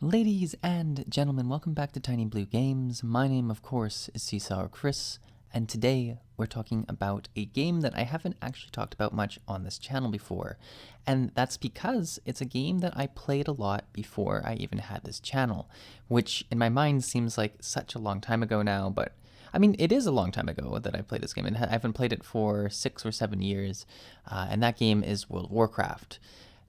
Ladies and gentlemen, welcome back to Tiny Blue Games. My name, of course, is Seesaw Chris, and today we're talking about a game that I haven't actually talked about much on this channel before, and that's because it's a game that I played a lot before I even had this channel, which in my mind seems like such a long time ago now, but I mean, it is a long time ago that I played this game, and I haven't played it for 6 or 7 years, and that game is World of Warcraft.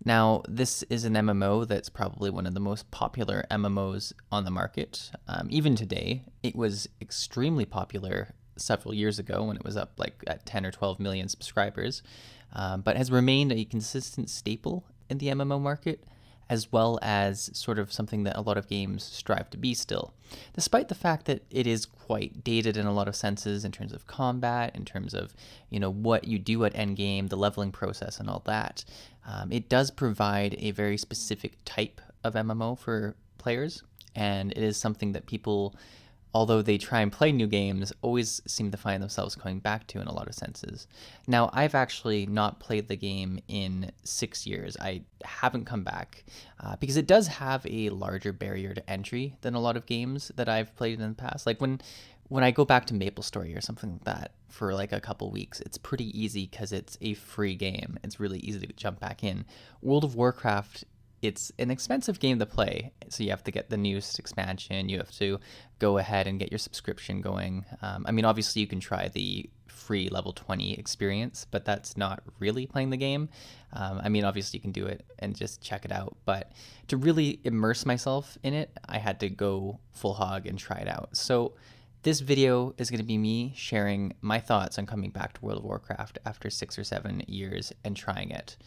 Now, this is an MMO that's probably one of the most popular MMOs on the market. Even today, it was extremely popular several years ago when it was up like at 10 or 12 million subscribers, but has remained a consistent staple in the MMO market, as well as sort of something that a lot of games strive to be still. Despite the fact that it is quite dated in a lot of senses in terms of combat, in terms of, what you do at endgame, the leveling process and all that, it does provide a very specific type of MMO for players, and it is something that people, although they try and play new games, always seem to find themselves coming back to in a lot of senses. Now, I've actually not played the game in 6 years. I haven't come back because it does have a larger barrier to entry than a lot of games that I've played in the past. Like when I go back to Maplestory or something like that for like a couple weeks, it's pretty easy because it's a free game. It's really easy to jump back in. World of Warcraft, it's an expensive game to play, so you have to get the newest expansion, you have to go ahead and get your subscription going. I mean, obviously you can try the free level 20 experience, but that's not really playing the game. I mean, obviously you can do it and just check it out, but to really immerse myself in it, I had to go full hog and try it out. So this video is going to be me sharing my thoughts on coming back to World of Warcraft after 6 or 7 years and trying it.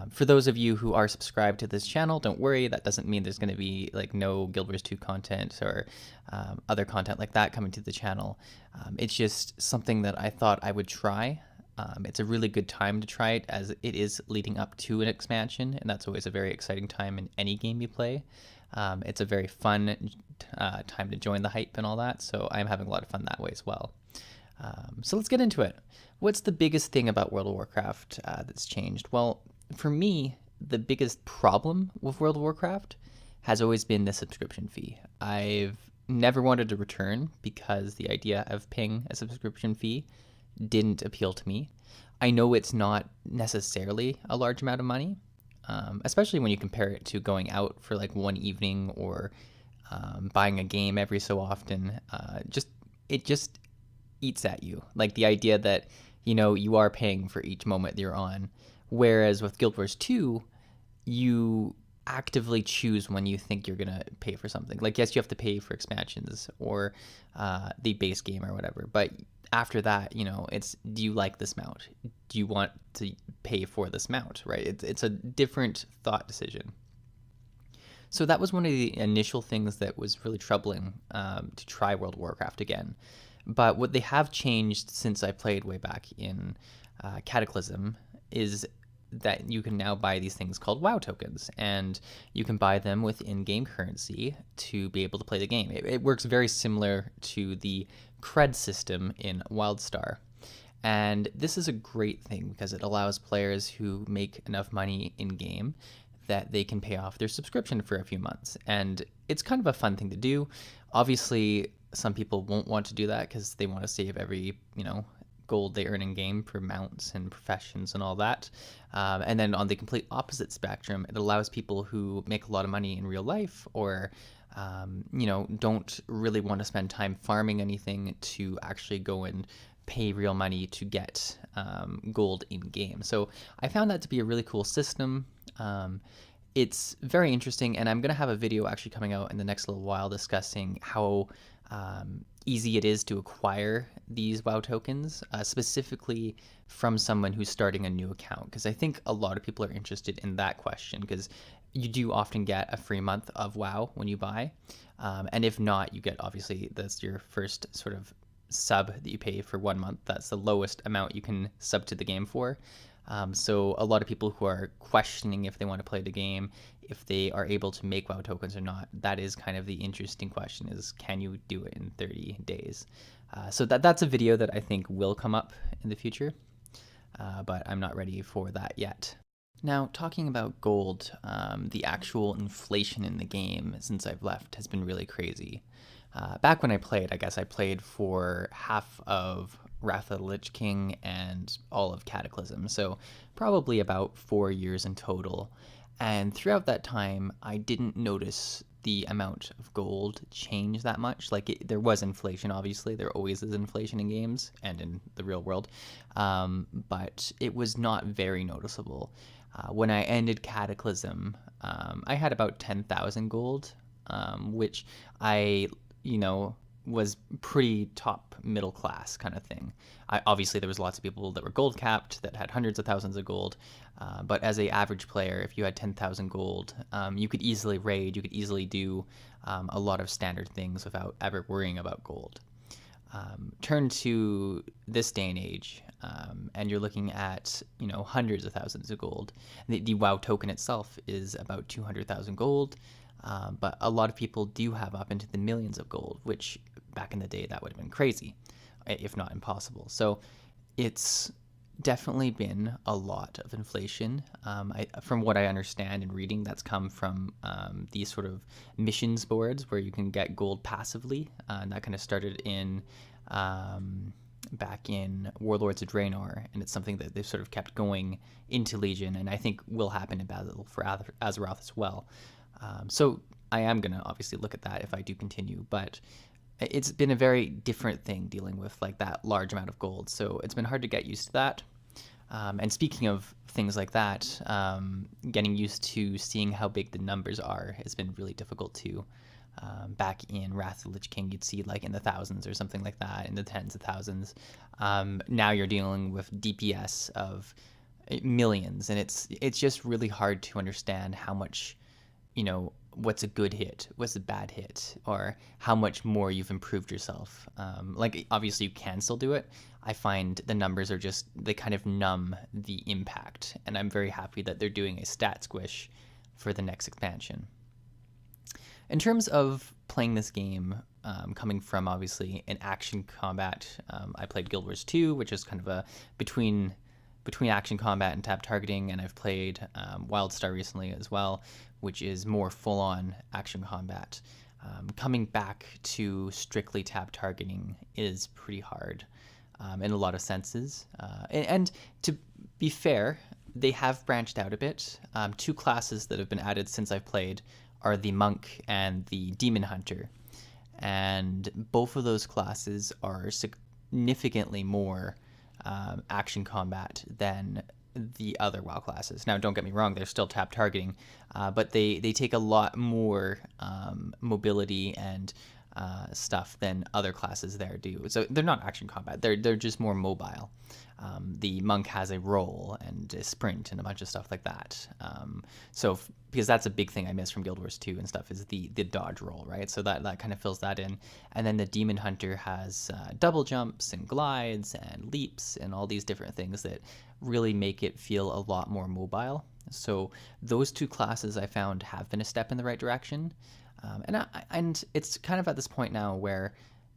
For those of you who are subscribed to this channel, don't worry, that doesn't mean there's going to be like no Guild Wars 2 content or other content like that coming to the channel. It's just something that I thought I would try. It's a really good time to try it as it is leading up to an expansion, and that's always a very exciting time in any game you play. It's a very fun time to join the hype and all that, so I'm having a lot of fun that way as well. So let's get into it. What's the biggest thing about World of Warcraft that's changed? Well, for me, the biggest problem with World of Warcraft has always been the subscription fee. I've never wanted to return because the idea of paying a subscription fee didn't appeal to me. I know it's not necessarily a large amount of money, especially when you compare it to going out for like one evening or buying a game every so often. It just eats at you. Like the idea that, you are paying for each moment you're on. Whereas with Guild Wars 2, you actively choose when you think you're going to pay for something. Like, yes, you have to pay for expansions or the base game or whatever. But after that, it's, do you like this mount? Do you want to pay for this mount, right? It's a different thought decision. So that was one of the initial things that was really troubling to try World of Warcraft again. But what they have changed since I played way back in Cataclysm is that you can now buy these things called WoW tokens, and you can buy them with in-game currency to be able to play the game. It works very similar to the cred system in WildStar. And this is a great thing because it allows players who make enough money in-game that they can pay off their subscription for a few months. And it's kind of a fun thing to do. Obviously, some people won't want to do that because they want to save every, gold they earn in game for mounts and professions and all that. And then on the complete opposite spectrum, it allows people who make a lot of money in real life or, don't really want to spend time farming anything to actually go and pay real money to get gold in game. So I found that to be a really cool system. It's very interesting, and I'm going to have a video actually coming out in the next little while discussing how easy it is to acquire these WoW tokens, specifically from someone who's starting a new account, because I think a lot of people are interested in that question, because you do often get a free month of WoW when you buy, and if not, you get, obviously, that's your first sort of sub that you pay for 1 month. That's the lowest amount you can sub to the game for. So a lot of people who are questioning if they want to play the game, if they are able to make WoW tokens or not, that is kind of the interesting question, is can you do it in 30 days? So that's a video that I think will come up in the future, but I'm not ready for that yet. Now, talking about gold, the actual inflation in the game since I've left has been really crazy. Back when I played, I guess I played for half of Wrath of the Lich King and all of Cataclysm, so probably about 4 years in total. And throughout that time, I didn't notice the amount of gold change that much. There was inflation, obviously. There always is inflation in games and in the real world, but it was not very noticeable. When I ended Cataclysm, I had about 10,000 gold, which I, you know, was pretty top middle class kind of thing. Obviously, there was lots of people that were gold capped that had hundreds of thousands of gold, but as a average player, if you had 10,000 gold, you could easily raid. You could easily do a lot of standard things without ever worrying about gold. Turn to this day and age, and you're looking at hundreds of thousands of gold. The WoW token itself is about 200,000 gold, but a lot of people do have up into the millions of gold, which back in the day that would have been crazy, if not impossible. So it's definitely been a lot of inflation. From what I understand in reading, that's come from these sort of missions boards where you can get gold passively, and that kind of started in back in Warlords of Draenor, and it's something that they've sort of kept going into Legion, and I think will happen in Battle for Azeroth as well. So I am going to obviously look at that if I do continue, but it's been a very different thing dealing with like that large amount of gold. So it's been hard to get used to that. And speaking of things like that, getting used to seeing how big the numbers are has been really difficult too. Back in Wrath of the Lich King, you'd see like in the thousands or something like that, in the tens of thousands. Now you're dealing with DPS of millions, and it's just really hard to understand how much, what's a good hit, what's a bad hit, or how much more you've improved yourself. Obviously you can still do it. I find the numbers are just, they kind of numb the impact, and I'm very happy that they're doing a stat squish for the next expansion. In terms of playing this game, coming from obviously an action combat, I played Guild Wars 2, which is kind of a between action combat and tab targeting, and I've played WildStar recently as well, which is more full-on action combat. Coming back to strictly tab targeting is pretty hard in a lot of senses. And to be fair, they have branched out a bit. Two classes that have been added since I've played are the Monk and the Demon Hunter. And both of those classes are significantly more action combat than the other WoW classes. Now, don't get me wrong, they're still tab targeting, but they take a lot more mobility and stuff than other classes there do. So they're not action combat, they're just more mobile. The Monk has a roll and a sprint and a bunch of stuff like that. Because that's a big thing I miss from Guild Wars 2 and stuff, is the dodge roll, right? So that kind of fills that in. And then the Demon Hunter has double jumps and glides and leaps and all these different things that really make it feel a lot more mobile. So those two classes I found have been a step in the right direction. And it's kind of at this point now where,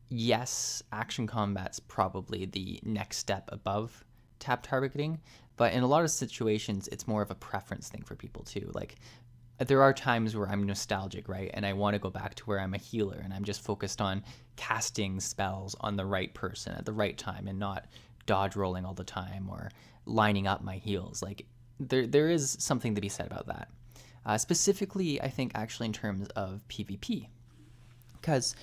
yes, action combat's probably the next step above tab targeting, but in a lot of situations, it's more of a preference thing for people too. Like, there are times where I'm nostalgic, right? And I want to go back to where I'm a healer and I'm just focused on casting spells on the right person at the right time and not dodge rolling all the time or lining up my heals. Like, there is something to be said about that. Specifically, I think actually in terms of PvP, because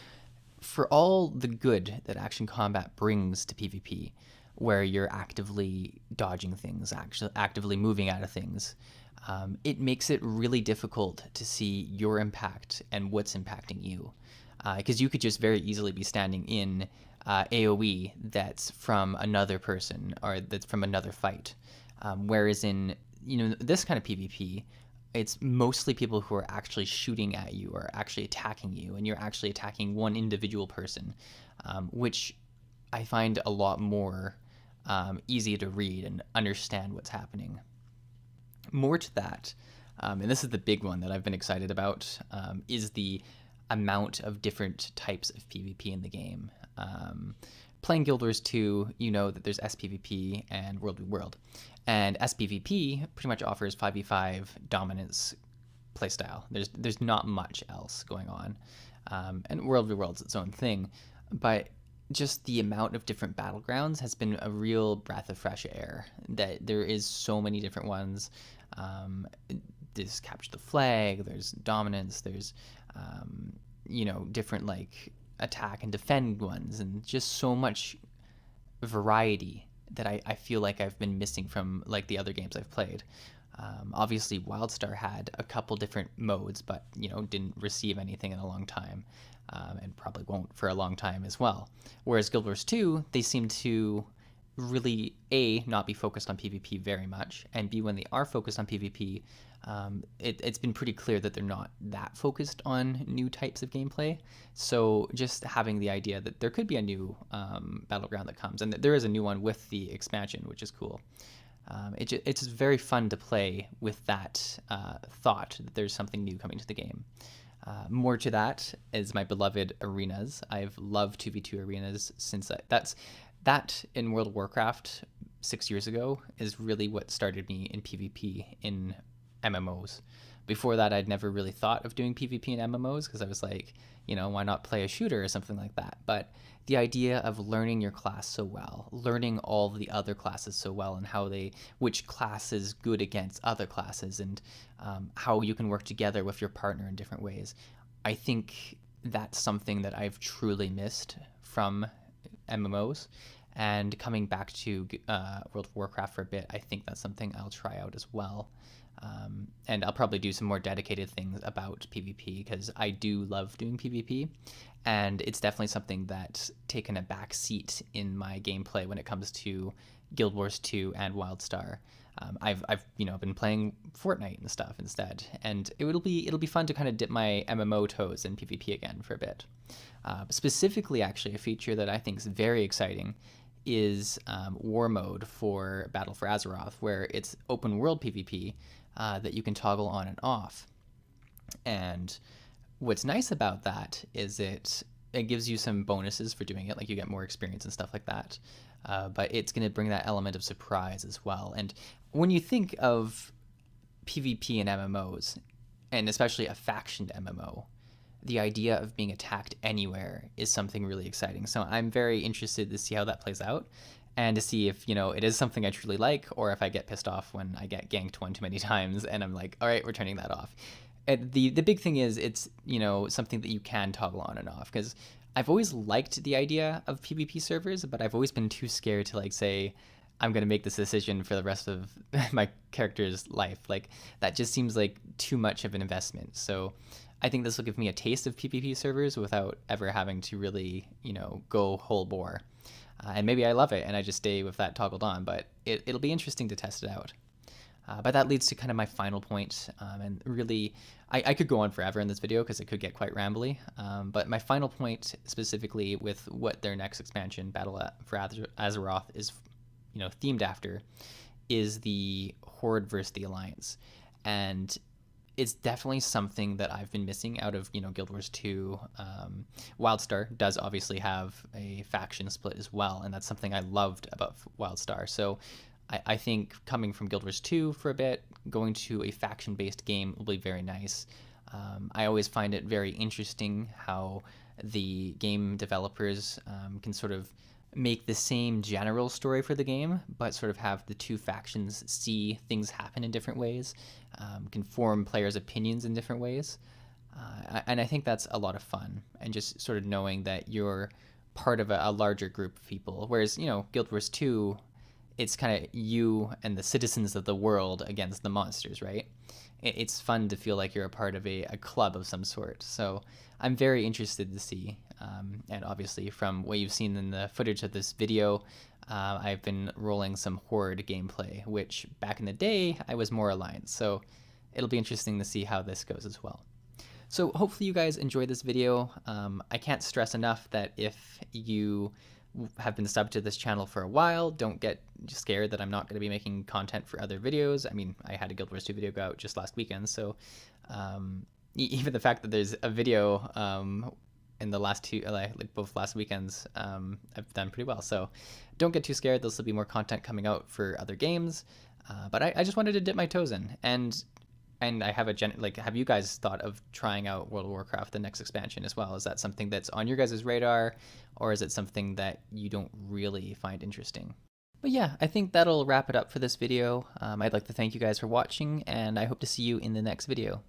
for all the good that action combat brings to PvP, where you're actively dodging things, actually actively moving out of things, it makes it really difficult to see your impact and what's impacting you. Because you could just very easily be standing in AoE that's from another person or that's from another fight. Whereas in this kind of PvP, it's mostly people who are actually shooting at you or actually attacking you, and you're actually attacking one individual person, which I find a lot more easy to read and understand what's happening. More to that, and this is the big one that I've been excited about, is the amount of different types of PvP in the game. Playing Guild Wars 2, you know that there's SPVP and World v World. And SPVP pretty much offers 5v5 dominance playstyle. There's not much else going on. And World v World's its own thing. But just the amount of different battlegrounds has been a real breath of fresh air. That there is so many different ones. There's capture the flag, there's dominance, there's different like attack and defend ones, and just so much variety that I feel like I've been missing from like the other games I've played. Obviously, WildStar had a couple different modes, but didn't receive anything in a long time, and probably won't for a long time as well. Whereas Guild Wars 2, they seem to really not be focused on PvP very much, and B, when they are focused on PvP, it's been pretty clear that they're not that focused on new types of gameplay. So just having the idea that there could be a new battleground that comes, and that there is a new one with the expansion, which is cool. It's very fun to play with that thought that there's something new coming to the game. More to that is my beloved arenas. I've loved 2v2 arenas since that in World of Warcraft 6 years ago is really what started me in PvP in MMOs. Before that, I'd never really thought of doing PvP in MMOs because I was like, why not play a shooter or something like that? But the idea of learning your class so well, learning all the other classes so well, and which class is good against other classes, and how you can work together with your partner in different ways. I think that's something that I've truly missed from MMOs. And coming back to World of Warcraft for a bit, I think that's something I'll try out as well. And I'll probably do some more dedicated things about PvP because I do love doing PvP, and it's definitely something that's taken a back seat in my gameplay when it comes to Guild Wars 2 and WildStar. I've been playing Fortnite and stuff instead, and it'll be fun to kind of dip my MMO toes in PvP again for a bit. Specifically, actually, a feature that I think is very exciting is War Mode for Battle for Azeroth, where it's open world PvP that you can toggle on and off. And what's nice about that is it gives you some bonuses for doing it, like you get more experience and stuff like that. But it's going to bring that element of surprise as well. And when you think of PvP and MMOs, and especially a factioned MMO, the idea of being attacked anywhere is something really exciting. So I'm very interested to see how that plays out, and to see if it is something I truly like, or if I get pissed off when I get ganked one too many times and I'm like, all right, we're turning that off. And the big thing is it's something that you can toggle on and off, because I've always liked the idea of PvP servers, but I've always been too scared to say I'm going to make this decision for the rest of my character's life. Like, that just seems like too much of an investment. So I think this will give me a taste of PvP servers without ever having to really, go whole bore. And maybe I love it and I just stay with that toggled on, but it'll be interesting to test it out. But that leads to kind of my final point, and really, I could go on forever in this video because it could get quite rambly, but my final point specifically with what their next expansion, Battle for Azeroth, is themed after, is the Horde versus the Alliance. And it's definitely something that I've been missing out of Guild Wars 2. WildStar does obviously have a faction split as well, and that's something I loved about WildStar. So I think coming from Guild Wars 2 for a bit, going to a faction-based game will be very nice. I always find it very interesting how the game developers can sort of make the same general story for the game, but sort of have the two factions see things happen in different ways, can form players' opinions in different ways. And I think that's a lot of fun, and just sort of knowing that you're part of a larger group of people. Whereas, Guild Wars 2, it's kind of you and the citizens of the world against the monsters, right? It's fun to feel like you're a part of a club of some sort. So I'm very interested to see. And obviously from what you've seen in the footage of this video, I've been rolling some Horde gameplay, which back in the day, I was more Alliance. So it'll be interesting to see how this goes as well. So hopefully you guys enjoyed this video. I can't stress enough that if you have been subbed to this channel for a while, don't get scared that I'm not going to be making content for other videos. I mean, I had a Guild Wars 2 video go out just last weekend, so even the fact that there's a video in the last two, like both last weekends, I've done pretty well. So don't get too scared. There'll still be more content coming out for other games. But I just wanted to dip my toes in, and I have have you guys thought of trying out World of Warcraft, the next expansion as well? Is that something that's on your guys' radar, or is it something that you don't really find interesting? But yeah, I think that'll wrap it up for this video. I'd like to thank you guys for watching, and I hope to see you in the next video.